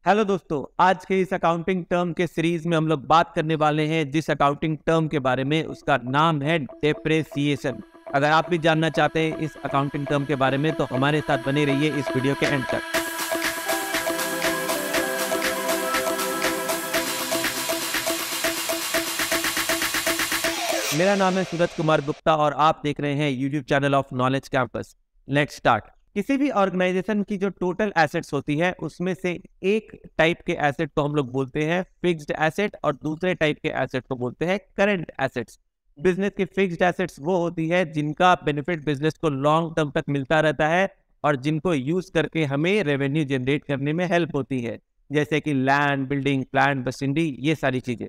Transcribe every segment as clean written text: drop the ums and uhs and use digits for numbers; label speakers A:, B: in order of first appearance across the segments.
A: Hello दोस्तों, आज के इस अकाउंटिंग टर्म के सीरीज में हम लोग बात करने वाले हैं जिस अकाउंटिंग टर्म के बारे में, उसका नाम है डेप्रिसिएशन। अगर आप भी जानना चाहते हैं इस अकाउंटिंग टर्म के बारे में तो हमारे साथ बने रहिए इस वीडियो के एंड तक। मेरा नाम है सूरज कुमार गुप्ता और आप देख रहे हैं YouTube channel of knowledge campus. Let's start. किसी भी ऑर्गेनाइजेशन की जो टोटल एसेट्स होती है उसमें से एक टाइप के एसेट को हम लोग बोलते हैं फिक्स्ड एसेट और दूसरे टाइप के एसेट को बोलते हैं करंट एसेट्स। बिजनेस की फिक्स्ड एसेट्स वो होती है जिनका बेनिफिट बिजनेस को लॉन्ग टर्म तक मिलता रहता है और जिनको यूज करके हमें रेवेन्यू जनरेट करने में हेल्प होती है, जैसे कि लैंड, बिल्डिंग, प्लांट, मशीनरी, ये सारी चीजें।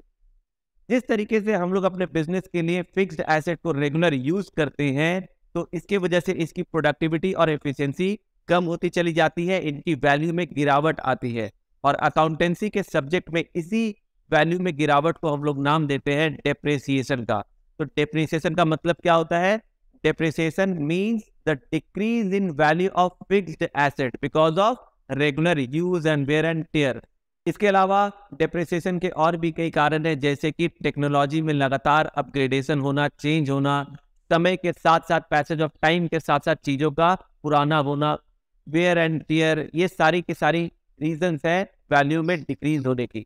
A: जिस तरीके से हम लोग अपने बिजनेस के लिए फिक्स्ड एसेट को रेगुलर यूज करते हैं तो इसके वजह से इसकी प्रोडक्टिविटी और एफिशिएंसी कम होती चली जाती है, इनकी वैल्यू में गिरावट आती है और अकाउंटेंसी के सब्जेक्ट में इसी वैल्यू में गिरावट को हम लोग नाम देते हैं डेप्रिसिएशन का। तो डेप्रिसिएशन का मतलब क्या होता है? Depreciation means the decrease in value of fixed asset because of regular use and wear and tear. इसके अलावा डेप्रिसिएशन के और भी कई कारण हैं, जैसे कि टेक्नोलॉजी में लगातार अपग्रेडेशन होना, चेंज होना, समय के साथ साथ पैसेज ऑफ टाइम के साथ साथ चीजों का पुराना होना, वेयर एंड टियर, ये सारी की सारी रीजंस है वैल्यू में डिक्रीज होने की।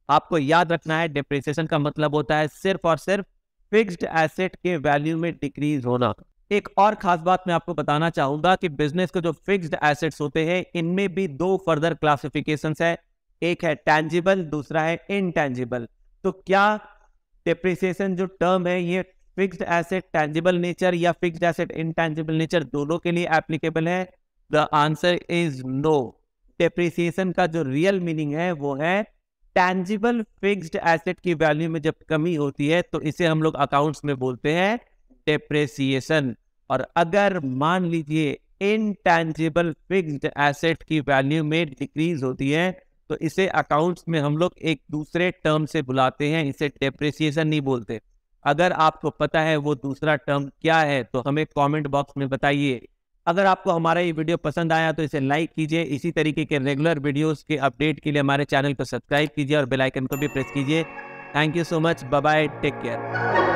A: आपको याद रखना है डेप्रिसिएशन का मतलब होता है सिर्फ और सिर्फ फिक्स्ड एसेट के वैल्यू में डिक्रीज होना। एक और खास बात मैं आपको बताना चाहूंगा कि बिजनेस के जो फिक्स्ड एसेट्स होते हैं इनमें भी दो फर्दर क्लासिफिकेशंस है, एक है टैंजिबल, दूसरा है इनटैंजिबल। तो क्या डेप्रिसिएशन जो टर्म है ये फिक्स्ड एसेट टैंजिबल नेचर या फिक्स्ड एसेट इनटैंजिबल नेचर दोनों के लिए एप्लीकेबल है? The answer is no. Depreciation का जो रियल मीनिंग है वो है टैंजिबल फिक्स्ड एसेट की वैल्यू में जब कमी होती है तो इसे हम लोग अकाउंट्स में बोलते हैं डेप्रिसिएशन। और अगर मान लीजिए इनटैंजिबल फिक्स्ड एसेट की वैल्यू में डिक्रीज होती है तो इसे अकाउंट्स में हम लोग एक दूसरे टर्म से बुलाते हैं, इसे डेप्रिसिएशन नहीं बोलते। अगर आपको पता है वो दूसरा टर्म क्या है तो हमें कमेंट बॉक्स में बताइए। अगर आपको हमारा ये वीडियो पसंद आया तो इसे लाइक कीजिए। इसी तरीके के रेगुलर वीडियोस के अपडेट के लिए हमारे चैनल को सब्सक्राइब कीजिए और बेल आइकन को भी प्रेस कीजिए। Thank you so much, bye bye, take care.